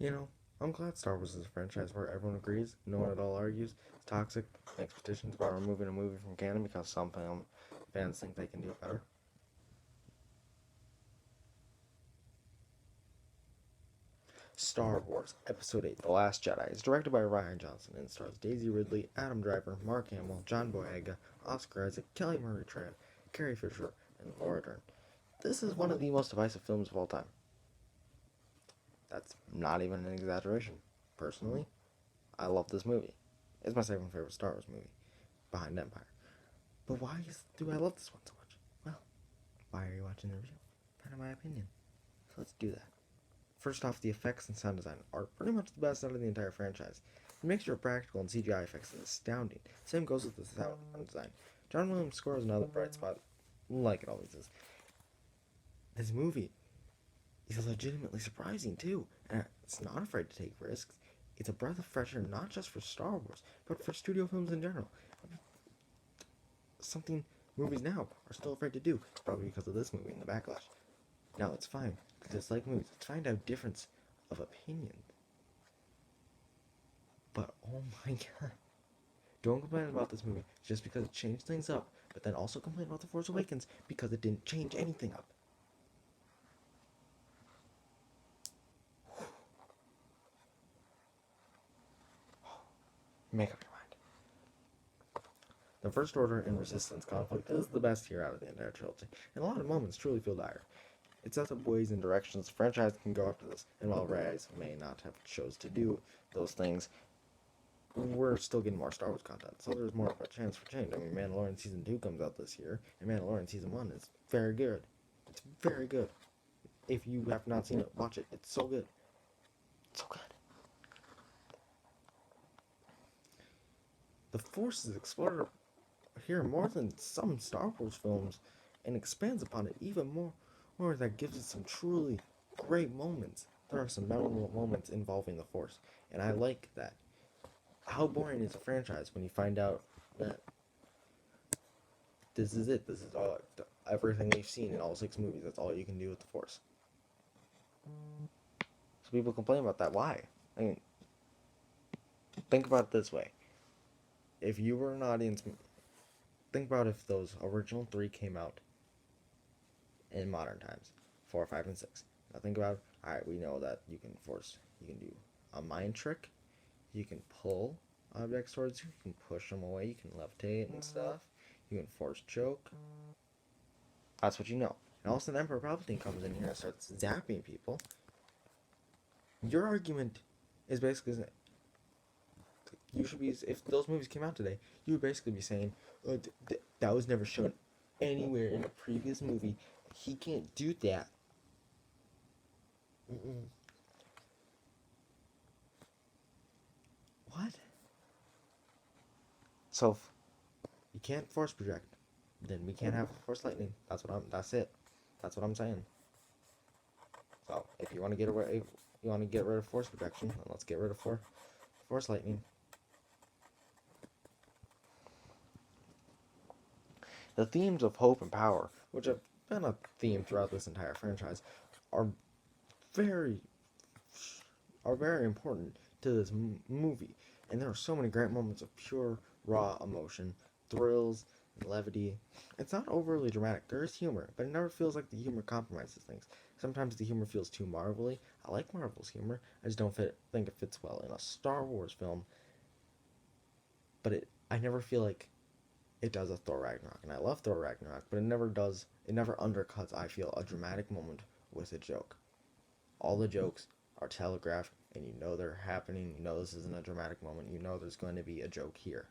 You know, I'm glad Star Wars is a franchise where everyone agrees, no one at all argues. It's toxic, makes petitions about removing a movie from canon because some fans think they can do it better. Star Wars Episode 8 The Last Jedi is directed by Ryan Johnson and stars Daisy Ridley, Adam Driver, Mark Hamill, John Boyega, Oscar Isaac, Kelly Marie Tran, Carrie Fisher, and Laura Dern. This is one of the most divisive films of all time. That's not even an exaggeration. Personally, I love this movie. It's my second favorite Star Wars movie, behind Empire. But do I love this one so much? Well, why are you watching the review? Find out my opinion. So let's do that. First off, the effects and sound design are pretty much the best out of the entire franchise. The mixture of practical and CGI effects is astounding. Same goes with the sound design. John Williams' score is another bright spot, like it always is. This movie is legitimately surprising too, and it's not afraid to take risks. It's a breath of fresh air not just for Star Wars, but for studio films in general. Something movies now are still afraid to do, probably because of this movie and the backlash. Now it's fine, because it's like movies. It's fine to have difference of opinion. But oh my god. Don't complain about this movie just because it changed things up, but then also complain about The Force Awakens because it didn't change anything up. Make up your mind. The First Order and Resistance conflict is the best here out of the entire trilogy, and a lot of moments truly feel dire. It sets up ways and directions the franchise can go after this, and while Rise may not have chose to do those things, we're still getting more Star Wars content, so there's more of a chance for change. I mean, Mandalorian Season 2 comes out this year, and Mandalorian Season 1 is very good. It's very good. If you have not seen it, watch it. It's so good. So good. The Force is explored here more than some Star Wars films, and expands upon it even more. Or that gives it some truly great moments. There are some memorable moments involving the Force, and I like that. How boring is a franchise when you find out that this is it? This is all everything we've seen in all 6 movies. That's all you can do with the Force. So people complain about that. Why? I mean, think about it this way: if you were an audience, think about if those original 3 came out in modern times, 4, 5, and 6. Now think about, alright, we know that you can do a mind trick, you can pull objects towards you, you can push them away, you can levitate and stuff, you can force choke. That's what you know. And all of a sudden Emperor Palpatine comes in here and starts zapping people. Your argument is basically, you should be, if those movies came out today, you would basically be saying, that was never shown anywhere in a previous movie. He can't do that. Mm-mm. What? So, if you can't force project, then we can't have force lightning. That's it. That's what I'm saying. So, if you want to get rid of force projection, then let's get rid of force lightning. The themes of hope and power, which have been a theme throughout this entire franchise, are very important to this movie, and there are so many great moments of pure raw emotion, thrills, and levity. It's not overly dramatic. There is humor, but it never feels like the humor compromises things. Sometimes the humor feels too Marvel-y. I like Marvel's humor. I just don't think it fits well in a Star Wars film. But I never feel like it does a Thor Ragnarok, and I love Thor Ragnarok, but it never undercuts, I feel, a dramatic moment with a joke. All the jokes are telegraphed, and you know they're happening, you know this isn't a dramatic moment, you know there's going to be a joke here.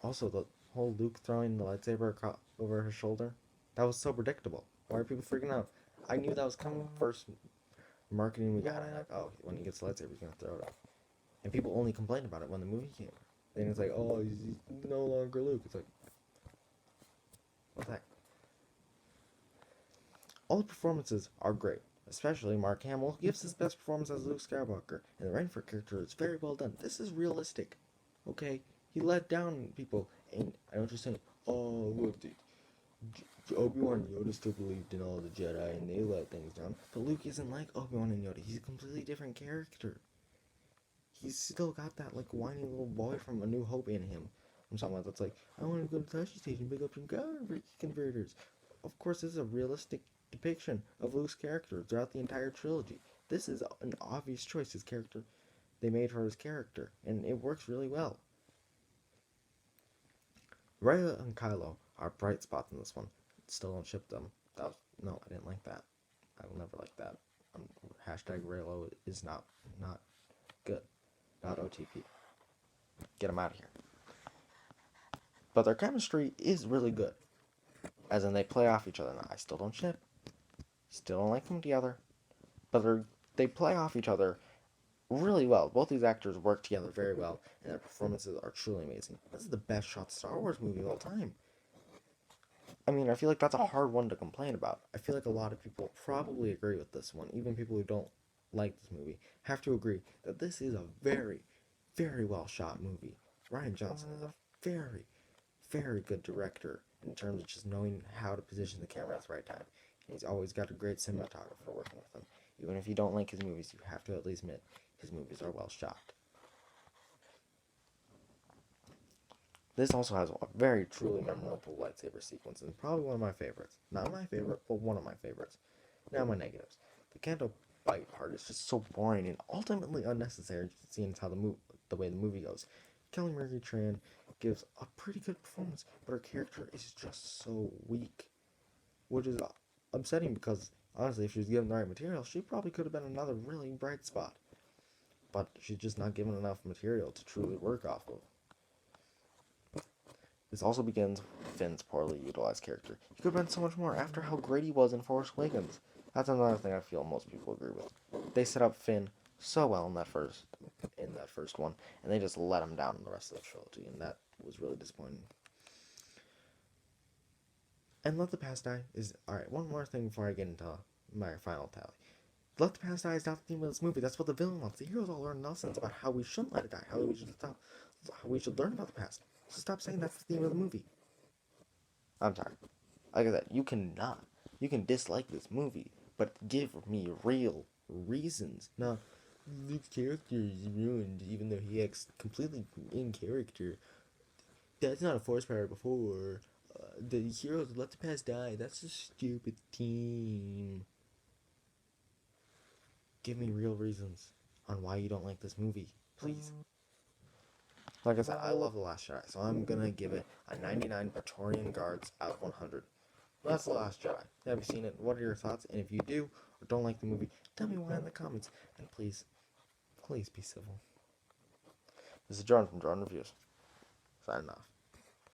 Also, the whole Luke throwing the lightsaber over his shoulder, that was so predictable. Why are people freaking out? I knew that was coming first marketing we got, and like, oh, when he gets the lightsaber, he's going to throw it up. And people only complained about it when the movie came. And it's like, oh, he's no longer Luke. It's like, what's that? All the performances are great, especially Mark Hamill gives his best performance as Luke Skywalker, and the Renfrew character is very well done. This is realistic, okay? He let down people, and I know what you're saying. Oh, look, Obi-Wan and Yoda still believed in all the Jedi and they let things down. But Luke isn't like Obi-Wan and Yoda. He's a completely different character. He's still got that like whiny little boy from A New Hope in him. From someone that's like, I want to go to the Tashi Station and pick up some converters. Of course, this is a realistic depiction of Luke's character throughout the entire trilogy. This is an obvious choice. His character, they made for his character, and it works really well. Rey and Kylo are bright spots in this one. Still don't ship them. No, I didn't like that. I will never like that. Hashtag Reylo is not good. Not OTP. Get them out of here. But their chemistry is really good. As in, they play off each other. Now, I still don't ship. Still don't like them together. But they play off each other really well. Both these actors work together very well, and their performances are truly amazing. This is the best shot Star Wars movie of all time. I mean, I feel like that's a hard one to complain about. I feel like a lot of people probably agree with this one. Even people who don't like this movie have to agree that this is a very, very well shot movie. Rian Johnson is a very, very good director in terms of just knowing how to position the camera at the right time. He's always got a great cinematographer working with him. Even if you don't like his movies, you have to at least admit his movies are well shot. This also has a very truly memorable lightsaber sequence, and probably one of my favorites. Not my favorite, but one of my favorites. Now my negatives. The Canto Bite part is just so boring and ultimately unnecessary, seeing how the way the movie goes. Kelly Marie Tran gives a pretty good performance, but her character is just so weak, which is upsetting because honestly, if she was given the right material, she probably could have been another really bright spot. But she's just not given enough material to truly work off of. This also begins with Finn's poorly utilized character. He could have been so much more after how great he was in Force Awakens. That's another thing I feel most people agree with. They set up Finn so well in that first one, and they just let him down in the rest of the trilogy, and that was really disappointing. And Let the Past Die is alright. One more thing before I get into my final tally. Let the Past Die is not the theme of this movie. That's what the villain wants. The heroes all learn lessons about how we shouldn't let it die, how we should learn about the past. So stop saying that's the theme of the movie. I'm sorry. Like I said, you can dislike this movie, but give me real reasons. Not, Luke's character is ruined, even though he acts completely in character. That's not a force power before. The heroes let the past die. That's a stupid team. Give me real reasons on why you don't like this movie, please. Like I said, I love The Last Jedi, so I'm gonna give it a 99 Praetorian Guards out of 100. That's The Last Jedi. Have you seen it? What are your thoughts? And if you do, or don't like the movie, tell me why in the comments. And please, please be civil. This is Jordan from Jordan Reviews. Signing off.